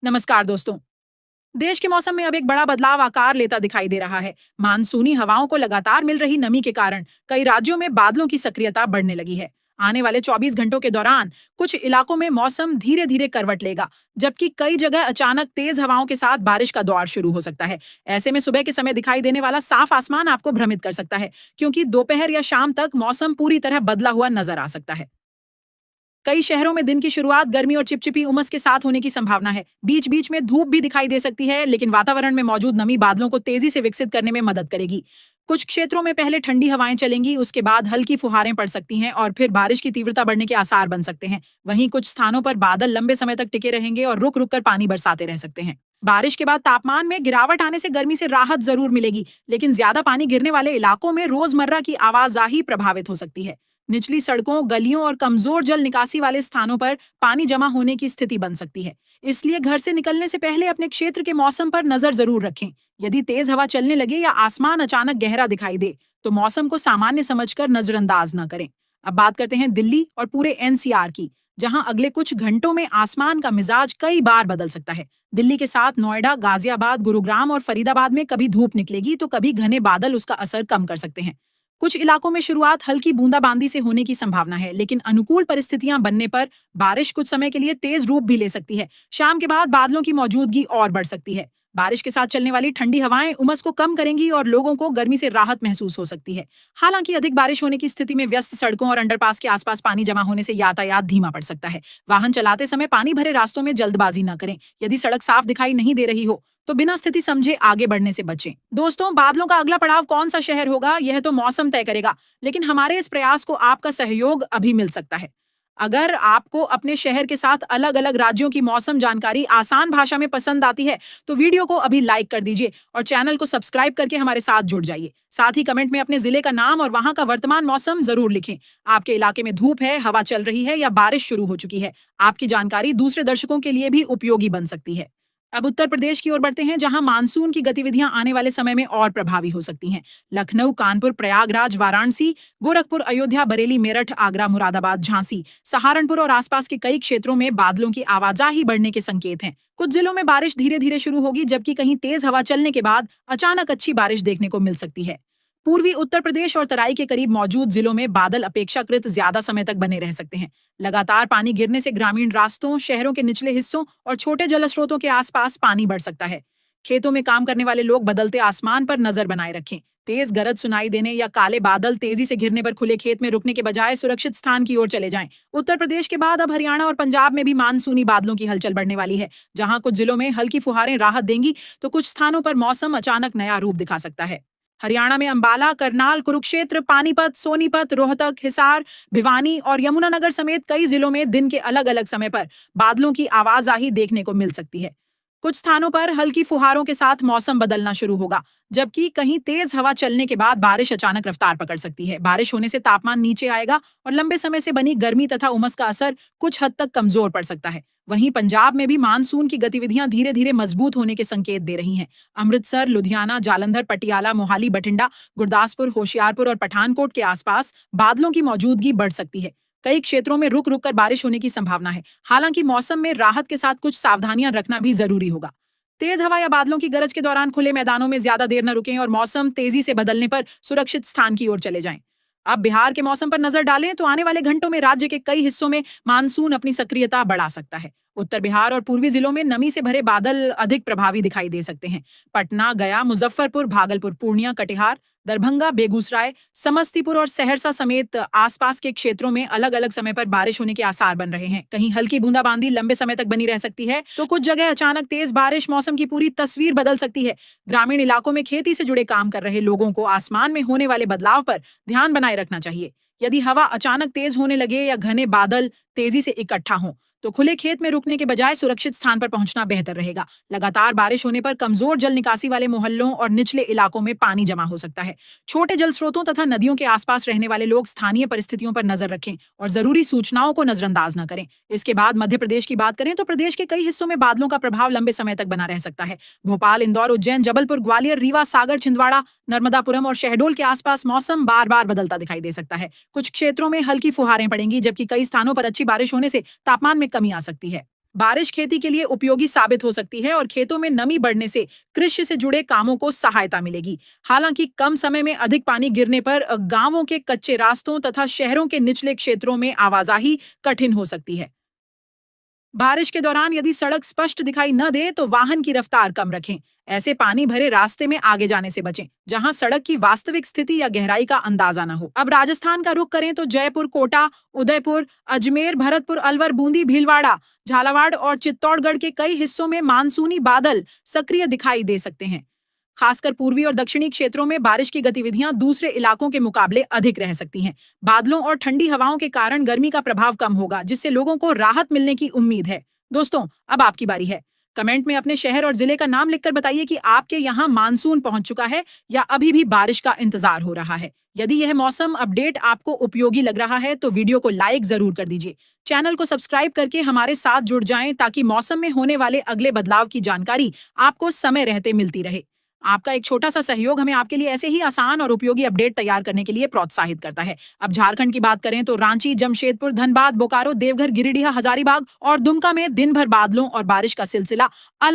नमस्कार दोस्तों। देश के मौसम में अब एक बड़ा बदलाव आकार लेता दिखाई दे रहा है। मानसूनी हवाओं को लगातार मिल रही नमी के कारण कई राज्यों में बादलों की सक्रियता बढ़ने लगी है। आने वाले 24 घंटों के दौरान कुछ इलाकों में मौसम धीरे धीरे करवट लेगा, जबकि कई जगह अचानक तेज हवाओं के साथ बारिश का दौर शुरू हो सकता है। ऐसे में सुबह के समय दिखाई देने वाला साफ आसमान आपको भ्रमित कर सकता है, क्योंकि दोपहर या शाम तक मौसम पूरी तरह बदला हुआ नजर आ सकता है। कई शहरों में दिन की शुरुआत गर्मी और चिपचिपी उमस के साथ होने की संभावना है। बीच बीच में धूप भी दिखाई दे सकती है, लेकिन वातावरण में मौजूद नमी बादलों को तेजी से विकसित करने में मदद करेगी। कुछ क्षेत्रों में पहले ठंडी हवाएं चलेंगी, उसके बाद हल्की फुहारें पड़ सकती हैं और फिर बारिश की तीव्रता बढ़ने के आसार बन सकते हैं। वहीं कुछ स्थानों पर बादल लंबे समय तक टिके रहेंगे और रुक रुक कर पानी बरसाते रह सकते हैं। बारिश के बाद तापमान में गिरावट आने से गर्मी से राहत जरूर मिलेगी, लेकिन ज्यादा पानी गिरने वाले इलाकों में रोजमर्रा की आवाजाही प्रभावित हो सकती है। निचली सड़कों, गलियों और कमजोर जल निकासी वाले स्थानों पर पानी जमा होने की स्थिति बन सकती है। इसलिए घर से निकलने से पहले अपने क्षेत्र के मौसम पर नजर जरूर रखें। यदि तेज हवा चलने लगे या आसमान अचानक गहरा दिखाई दे, तो मौसम को सामान्य समझकर नजरअंदाज न करें। अब बात करते हैं दिल्ली और पूरे एनसीआर की, जहां अगले कुछ घंटों में आसमान का मिजाज कई बार बदल सकता है। दिल्ली के साथ नोएडा, गाजियाबाद, गुरुग्राम और फरीदाबाद में कभी धूप निकलेगी तो कभी घने बादल उसका असर कम कर सकते हैं। कुछ इलाकों में शुरुआत हल्की बूंदाबांदी से होने की संभावना है, लेकिन अनुकूल परिस्थितियां बनने पर बारिश कुछ समय के लिए तेज रूप भी ले सकती है। शाम के बाद बादलों की मौजूदगी और बढ़ सकती है। बारिश के साथ चलने वाली ठंडी हवाएं उमस को कम करेंगी और लोगों को गर्मी से राहत महसूस हो सकती है। हालांकि अधिक बारिश होने की स्थिति में व्यस्त सड़कों और अंडरपास के आसपास पानी जमा होने से यातायात धीमा पड़ सकता है। वाहन चलाते समय पानी भरे रास्तों में जल्दबाजी न करें। यदि सड़क साफ दिखाई नहीं दे रही हो तो बिना स्थिति समझे आगे बढ़ने से बचें। दोस्तों, बादलों का अगला पड़ाव कौन सा शहर होगा, यह तो मौसम तय करेगा, लेकिन हमारे इस प्रयास को आपका सहयोग अभी मिल सकता है। अगर आपको अपने शहर के साथ अलग अलग राज्यों की मौसम जानकारी आसान भाषा में पसंद आती है, तो वीडियो को अभी लाइक कर दीजिए और चैनल को सब्सक्राइब करके हमारे साथ जुड़ जाइए। साथ ही कमेंट में अपने जिले का नाम और वहां का वर्तमान मौसम जरूर लिखें। आपके इलाके में धूप है, हवा चल रही है या बारिश शुरू हो चुकी है? आपकी जानकारी दूसरे दर्शकों के लिए भी उपयोगी बन सकती है। अब उत्तर प्रदेश की ओर बढ़ते हैं, जहां मानसून की गतिविधियां आने वाले समय में और प्रभावी हो सकती हैं। लखनऊ, कानपुर, प्रयागराज, वाराणसी, गोरखपुर, अयोध्या, बरेली, मेरठ, आगरा, मुरादाबाद, झांसी, सहारनपुर और आसपास के कई क्षेत्रों में बादलों की आवाजाही बढ़ने के संकेत हैं। कुछ जिलों में बारिश धीरे धीरे शुरू होगी, जबकि कहीं तेज हवा चलने के बाद अचानक अच्छी बारिश देखने को मिल सकती है। पूर्वी उत्तर प्रदेश और तराई के करीब मौजूद जिलों में बादल अपेक्षाकृत ज्यादा समय तक बने रह सकते हैं। लगातार पानी गिरने से ग्रामीण रास्तों, शहरों के निचले हिस्सों और छोटे जल स्रोतों के आसपास पानी बढ़ सकता है। खेतों में काम करने वाले लोग बदलते आसमान पर नजर बनाए रखें। तेज गरज सुनाई देने या काले बादल तेजी से घिरने पर खुले खेत में रुकने के बजाय सुरक्षित स्थान की ओर चले जाएं। उत्तर प्रदेश के बाद अब हरियाणा और पंजाब में भी मानसूनी बादलों की हलचल बढ़ने वाली है। जहां कुछ जिलों में हल्की फुहारें राहत देंगी, तो कुछ स्थानों पर मौसम अचानक नया रूप दिखा सकता है। हरियाणा में अंबाला, करनाल, कुरुक्षेत्र, पानीपत, सोनीपत, रोहतक, हिसार, भिवानी और यमुनानगर समेत कई जिलों में दिन के अलग अलग समय पर बादलों की आवाजाही देखने को मिल सकती है। कुछ स्थानों पर हल्की फुहारों के साथ मौसम बदलना शुरू होगा, जबकि कहीं तेज हवा चलने के बाद बारिश अचानक रफ्तार पकड़ सकती है। बारिश होने से तापमान नीचे आएगा और लंबे समय से बनी गर्मी तथा उमस का असर कुछ हद तक कमजोर पड़ सकता है। वहीं पंजाब में भी मानसून की गतिविधियां धीरे धीरे मजबूत होने के संकेत दे रही हैं। अमृतसर, लुधियाना, जालंधर, पटियाला, मोहाली, बठिंडा, गुरदासपुर, होशियारपुर और पठानकोट के आसपास बादलों की मौजूदगी बढ़ सकती है। कई क्षेत्रों में रुक रुक कर बारिश होने की संभावना है। हालांकि मौसम में राहत के साथ कुछ सावधानियां रखना भी जरूरी होगा। तेज हवा या बादलों की गरज के दौरान खुले मैदानों में ज्यादा देर न रुकें और मौसम तेजी से बदलने पर सुरक्षित स्थान की ओर चले जाएं। अब बिहार के मौसम पर नजर डालें तो आने वाले घंटों में राज्य के कई हिस्सों में मानसून अपनी सक्रियता बढ़ा सकता है। उत्तर बिहार और पूर्वी जिलों में नमी से भरे बादल अधिक प्रभावी दिखाई दे सकते हैं। पटना, गया, मुजफ्फरपुर, भागलपुर, पूर्णिया, कटिहार, दरभंगा, बेगूसराय, समस्तीपुर और सहरसा समेत आसपास के क्षेत्रों में अलग अलग समय पर बारिश होने के आसार बन रहे हैं। कहीं हल्की बूंदाबांदी लंबे समय तक बनी रह सकती है, तो कुछ जगह अचानक तेज बारिश मौसम की पूरी तस्वीर बदल सकती है। ग्रामीण इलाकों में खेती से जुड़े काम कर रहे लोगों को आसमान में होने वाले बदलाव पर ध्यान बनाए रखना चाहिए। यदि हवा अचानक तेज होने लगे या घने बादल तेजी से इकट्ठा हों, तो खुले खेत में रुकने के बजाय सुरक्षित स्थान पर पहुंचना बेहतर रहेगा। लगातार बारिश होने पर कमजोर जल निकासी वाले मोहल्लों और निचले इलाकों में पानी जमा हो सकता है। छोटे जल स्रोतों तथा नदियों के आसपास रहने वाले लोग स्थानीय परिस्थितियों पर नजर रखें और जरूरी सूचनाओं को नजरअंदाज न करें। इसके बाद मध्य प्रदेश की बात करें तो प्रदेश के कई हिस्सों में बादलों का प्रभाव लंबे समय तक बना रह सकता है। भोपाल, इंदौर, उज्जैन, जबलपुर, ग्वालियर, रीवा, सागर, छिंदवाड़ा, नर्मदापुरम और शहडोल के आसपास मौसम बार बार बदलता दिखाई दे सकता है। कुछ क्षेत्रों में हल्की फुहारें पड़ेंगी, जबकि कई स्थानों पर अच्छी बारिश होने से तापमान में कमी आ सकती है। बारिश खेती के लिए उपयोगी साबित हो सकती है और खेतों में नमी बढ़ने से कृषि से जुड़े कामों को सहायता मिलेगी। हालांकि कम समय में अधिक पानी गिरने पर गांवों के कच्चे रास्तों तथा शहरों के निचले क्षेत्रों में आवाजाही कठिन हो सकती है। बारिश के दौरान यदि सड़क स्पष्ट दिखाई न दे तो वाहन की रफ्तार कम रखें। ऐसे पानी भरे रास्ते में आगे जाने से बचें, जहां सड़क की वास्तविक स्थिति या गहराई का अंदाजा न हो। अब राजस्थान का रुख करें तो जयपुर, कोटा, उदयपुर, अजमेर, भरतपुर, अलवर, बूंदी, भीलवाड़ा, झालावाड़ और चित्तौड़गढ़ के कई हिस्सों में मानसूनी बादल सक्रिय दिखाई दे सकते हैं। खासकर पूर्वी और दक्षिणी क्षेत्रों में बारिश की गतिविधियां दूसरे इलाकों के मुकाबले अधिक रह सकती हैं। बादलों और ठंडी हवाओं के कारण गर्मी का प्रभाव कम होगा, जिससे लोगों को राहत मिलने की उम्मीद है। दोस्तों, अब आपकी बारी है। कमेंट में अपने शहर और जिले का नाम लिखकर बताइए कि आपके यहाँ मानसून पहुंच चुका है या अभी भी बारिश का इंतजार हो रहा है। यदि यह मौसम अपडेट आपको उपयोगी लग रहा है तो वीडियो को लाइक जरूर कर दीजिए। चैनल को सब्सक्राइब करके हमारे साथ जुड़ जाएं ताकि मौसम में होने वाले अगले बदलाव की जानकारी आपको समय रहते मिलती रहे। आपका एक छोटा सा सहयोग हमें आपके लिए ऐसे ही आसान और उपयोगी अपडेट तैयार करने के लिए प्रोत्साहित करता है। अब झारखंड की बात करें तो रांची, जमशेदपुर, धनबाद, बोकारो, देवघर, गिरिडीह, हजारीबाग और दुमका में दिन भर बादलों और बारिश का सिलसिला अलग